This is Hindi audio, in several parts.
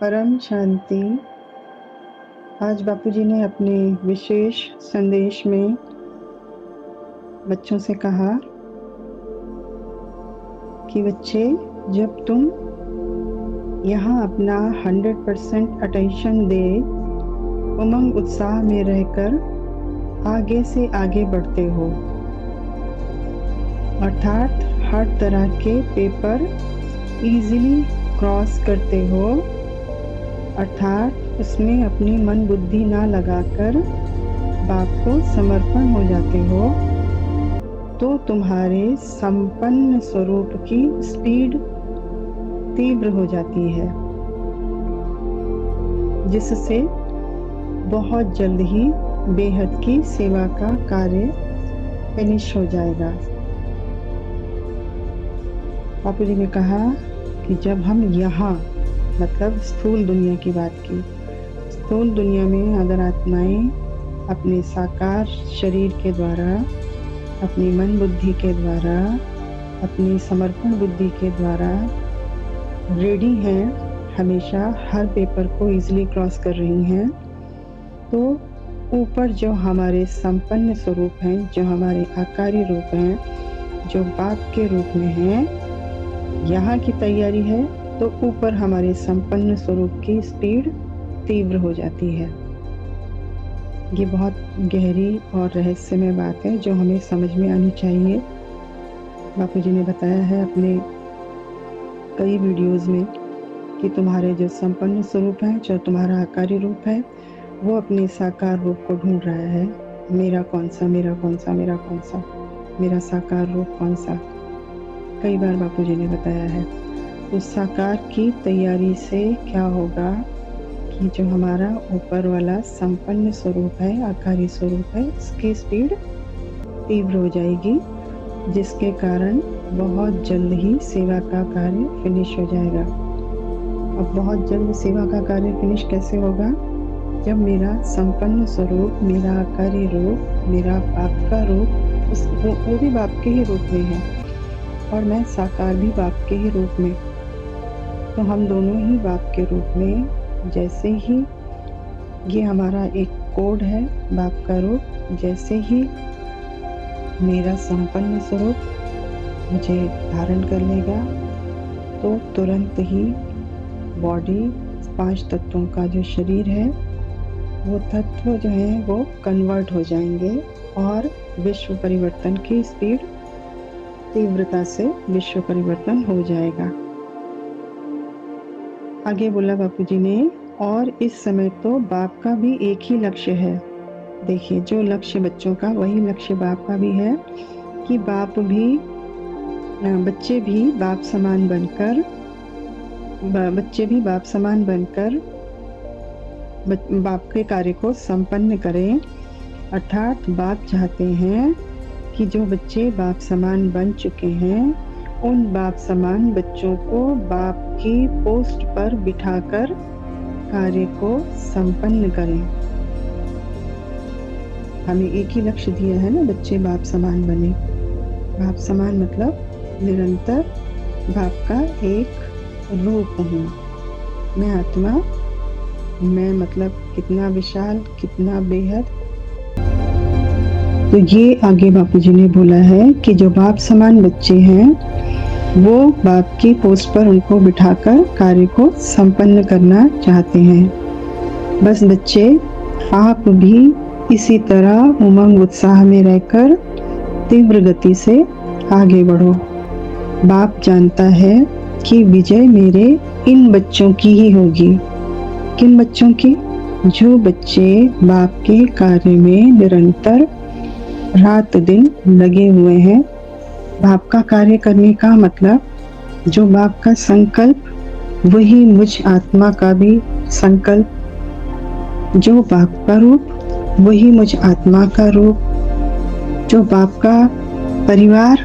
परम शांति। आज बापूजी ने अपने विशेष संदेश में बच्चों से कहा कि बच्चे, जब तुम यहाँ अपना 100% अटेंशन दे उमंग उत्साह में रहकर आगे से आगे बढ़ते हो, अर्थात हर तरह के पेपर इजीली क्रॉस करते हो, अर्थात उसमें अपनी मन बुद्धि ना लगाकर बाप को समर्पण हो जाते हो, तो तुम्हारे संपन्न स्वरूप की स्पीड तीव्र हो जाती है, जिससे बहुत जल्द ही बेहद की सेवा का कार्य फिनिश हो जाएगा। बापूजी ने कहा कि जब हम यहाँ, मतलब स्थूल दुनिया की बात की, स्थूल दुनिया में अगर आत्माएं अपने साकार शरीर के द्वारा, अपनी मन बुद्धि के द्वारा, अपनी समर्पण बुद्धि के द्वारा रेडी हैं, हमेशा हर पेपर को इजीली क्रॉस कर रही हैं, तो ऊपर जो हमारे संपन्न स्वरूप हैं, जो हमारे आकारी रूप हैं, जो बाप के रूप में हैं, यहाँ की तैयारी है तो ऊपर हमारे संपन्न स्वरूप की स्पीड तीव्र हो जाती है। ये बहुत गहरी और रहस्यमय बात है जो हमें समझ में आनी चाहिए। बापूजी ने बताया है अपने कई वीडियोस में कि तुम्हारे जो संपन्न स्वरूप है, जो तुम्हारा आकारी रूप है, वो अपने साकार रूप को ढूंढ रहा है। मेरा कौन सा, मेरा कौन सा, मेरा कौन सा, मेरा साकार रूप कौन सा, कई बार बापूजी ने बताया है। उस साकार की तैयारी से क्या होगा कि जो हमारा ऊपर वाला संपन्न स्वरूप है, आकारी स्वरूप है, इसकी स्पीड तीव्र हो जाएगी, जिसके कारण बहुत जल्द ही सेवा का कार्य फिनिश हो जाएगा। अब बहुत जल्द सेवा का कार्य फिनिश कैसे होगा? जब मेरा संपन्न स्वरूप, मेरा आकारी रूप, मेरा बाप का रूप, वो भी बाप के ही रूप में है और मैं साकार भी बाप के ही रूप में, तो हम दोनों ही बाप के रूप में, जैसे ही ये हमारा एक कोड है बाप का रूप, जैसे ही मेरा संपन्न स्वरूप मुझे धारण कर लेगा, तो तुरंत ही बॉडी, 5 तत्वों का जो शरीर है, वो तत्व जो है वो कन्वर्ट हो जाएंगे और विश्व परिवर्तन की स्पीड, तीव्रता से विश्व परिवर्तन हो जाएगा। आगे बोला बापूजी ने, और इस समय तो बाप का भी एक ही लक्ष्य है। देखिए, जो लक्ष्य बच्चों का, वही लक्ष्य बाप का भी है कि बच्चे भी बाप समान बनकर बाप के कार्य को संपन्न करें। अर्थात बाप चाहते हैं कि जो बच्चे बाप समान बन चुके हैं, उन बाप समान बच्चों को बाप की पोस्ट पर बिठाकर कार्य को संपन्न करें। हमें एक ही लक्ष्य दिया है ना, बच्चे बाप समान बने। बाप समान मतलब निरंतर बाप का एक रूप हूँ। मैं आत्मा, मैं मतलब कितना विशाल, कितना बेहद। तो ये आगे बापूजी ने बोला है कि जो बाप समान बच्चे हैं, वो बाप की पोस्ट पर उनको बिठाकर कार्य को संपन्न करना चाहते हैं। बस बच्चे, आप भी इसी तरह उमंग उत्साह में रहकर तीव्र गति से आगे बढ़ो। बाप जानता है कि विजय मेरे इन बच्चों की ही होगी। किन बच्चों की? जो बच्चे बाप के कार्य में निरंतर रात दिन लगे हुए हैं। बाप का कार्य करने का मतलब, जो बाप का संकल्प, वही मुझ आत्मा का भी संकल्प। जो बाप का रूप, वही मुझ आत्मा का रूप। जो बाप का परिवार,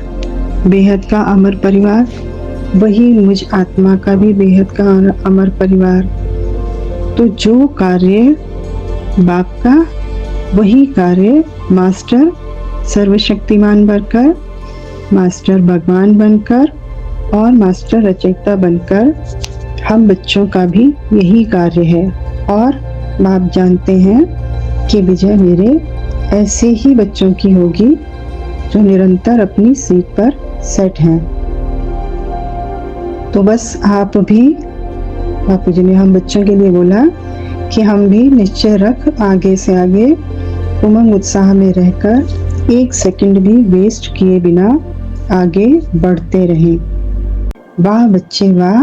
बेहद का अमर परिवार, वही मुझ आत्मा का भी बेहद का अमर परिवार। तो जो कार्य बाप का, वही कार्य मास्टर सर्वशक्तिमान बनकर, मास्टर भगवान बनकर और मास्टर रचयिता बनकर हम बच्चों का भी यही कार्य है और बाप जानते हैं कि विजय मेरे ऐसे ही बच्चों की होगी जो निरंतर अपनी सीट पर सेट हैं। तो बस आप भी, बापू जी ने हम बच्चों के लिए बोला कि हम भी निश्चय रख आगे से आगे उमंग उत्साह में रहकर एक सेकंड भी वेस्ट किए बिना आगे बढ़ते रहें। वाह बच्चे वाह,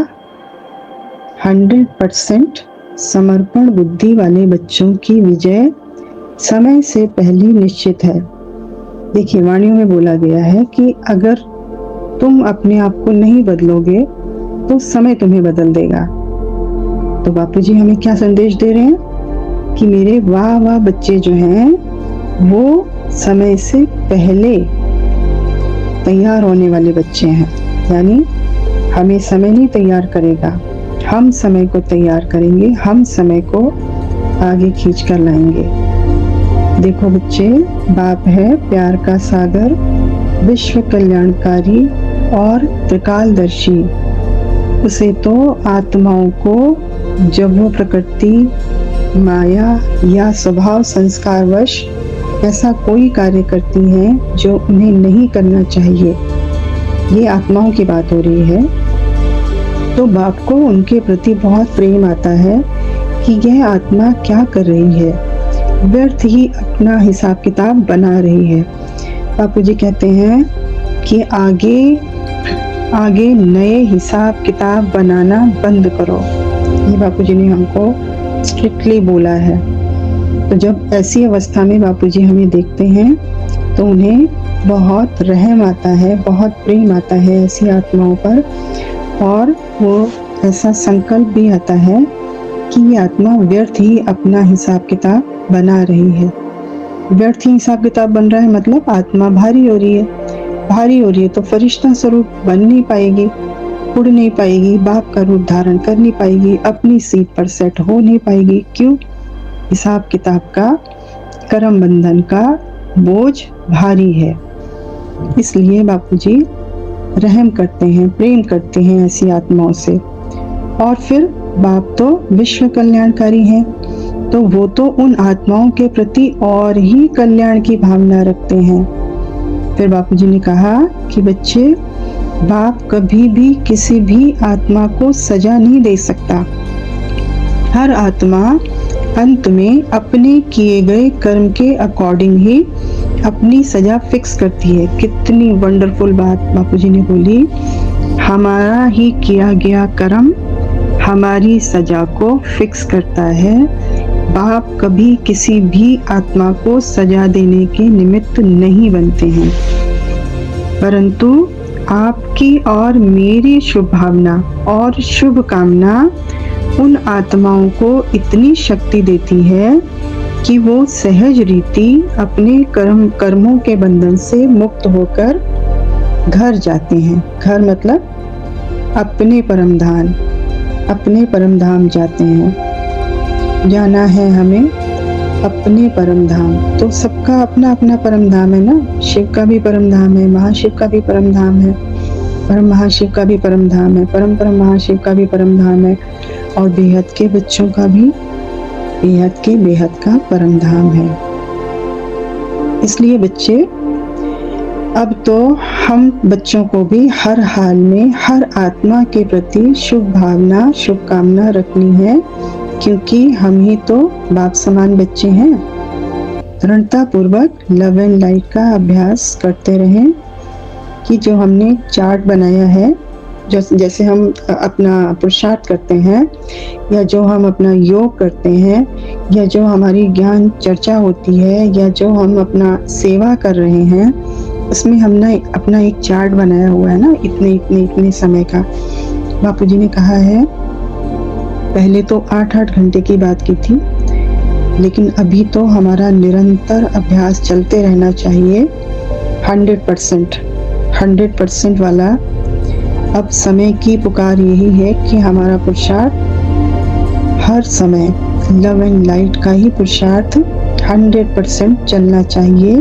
100% समर्पण बुद्धि वाले बच्चों की विजय समय से पहले निश्चित है। देखिए, वाणियों में बोला गया है कि अगर तुम अपने आप को नहीं बदलोगे तो समय तुम्हें बदल देगा। तो बापूजी हमें क्या संदेश दे रहे हैं कि मेरे वाह वाह बच्चे जो हैं वो समय से पहले तैयार होने वाले बच्चे हैं। यानी हमें समय नहीं तैयार करेगा, हम समय को तैयार करेंगे, हम समय को आगे खींच कर लाएंगे। देखो बच्चे, बाप है प्यार का सागर, विश्व कल्याणकारी और त्रिकालदर्शी। उसे तो आत्माओं को जब वो प्रकृति माया या स्वभाव संस्कारवश ऐसा कोई कार्य करती हैं जो उन्हें नहीं करना चाहिए, ये आत्माओं की बात हो रही है, तो बाप को उनके प्रति बहुत प्रेम आता है कि यह आत्मा क्या कर रही है, व्यर्थ ही अपना हिसाब किताब बना रही है। बापूजी कहते हैं कि आगे नए हिसाब किताब बनाना बंद करो। ये बापूजी ने हमको स्ट्रिक्टली बोला है। तो जब ऐसी अवस्था में बापूजी हमें देखते हैं तो उन्हें बहुत रहम आता है, बहुत प्रेम आता है ऐसी आत्माओं पर, और वो ऐसा संकल्प भी आता है कि ये आत्मा व्यर्थ ही अपना हिसाब किताब बना रही है। व्यर्थ ही हिसाब किताब बन रहा है मतलब आत्मा भारी हो रही है, भारी हो रही है तो फरिश्ता स्वरूप बन नहीं पाएगी, उड़ नहीं पाएगी, बाप का रूप धारण कर नहीं पाएगी, अपनी सीट पर सेट हो नहीं पाएगी। क्यों? हिसाब किताब का, कर्म बंधन का बोझ भारी है। इसलिए बापूजी रहम करते हैं, प्रेम करते हैं ऐसी आत्माओं से। और फिर बाप तो विश्व कल्याणकारी हैं, तो वो तो उन आत्माओं के प्रति और ही कल्याण की भावना रखते हैं। फिर बापूजी ने कहा कि बच्चे, बाप कभी भी किसी भी आत्मा को सजा नहीं दे सकता। हर आत्मा अंत में अपने किए गए कर्म के अकॉर्डिंग ही अपनी सजा फिक्स करती है। कितनी वंडरफुल बात बापूजी ने बोली। हमारा ही किया गया कर्म हमारी सजा को फिक्स करता है। बाप कभी किसी भी आत्मा को सजा देने के निमित्त नहीं बनते हैं, परंतु आपकी और मेरी शुभ भावना और शुभ कामना उन आत्माओं को इतनी शक्ति देती है कि वो सहज रीति अपने कर्मों के बंधन से मुक्त होकर घर जाते हैं। घर मतलब अपने परम धाम जाते हैं। जाना है हमें अपने परम धाम। तो सबका अपना अपना परम धाम है ना। शिव का भी परम धाम है, महाशिव का भी परम धाम है, परम महाशिव का भी परम धाम है, परम महाशिव का भी परम धाम है, और बेहद के बच्चों का भी बेहद का परम धाम है। इसलिए बच्चे, अब तो हम बच्चों को भी हर हाल में हर आत्मा के प्रति शुभ भावना, शुभकामना रखनी है, क्योंकि हम ही तो बाप समान बच्चे हैं। दृढ़ता पूर्वक लव एंड लाइट का अभ्यास करते रहें कि जो हमने चार्ट बनाया है, जैसे हम अपना पुरुषार्थ करते हैं, या जो हम अपना योग करते हैं, या जो हमारी ज्ञान चर्चा होती है, या जो हम अपना सेवा कर रहे हैं, उसमें हमने अपना एक चार्ट बनाया हुआ है ना, इतने समय का। बापूजी ने कहा है, पहले तो 8-8 घंटे की बात की थी, लेकिन अभी तो हमारा निरंतर अभ्यास चलते रहना चाहिए। 100% वाला अब समय की पुकार यही है कि हमारा पुरुषार्थ हर समय लव एंड लाइट का ही पुरुषार्थ 100% चलना चाहिए।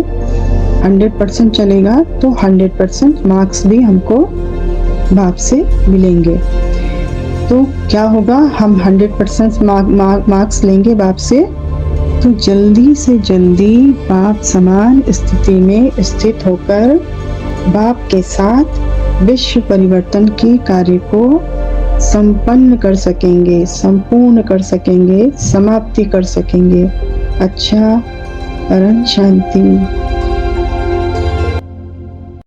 100% चलेगा तो 100% मार्क्स भी हमको बाप से मिलेंगे। तो क्या होगा, हम 100% मार्क्स लेंगे बाप से, तो जल्दी से जल्दी बाप समान स्थिति में स्थित होकर बाप के साथ विश्व परिवर्तन के कार्य को संपन्न कर सकेंगे, संपूर्ण कर सकेंगे, समाप्ति कर सकेंगे। अच्छा, परम शांति।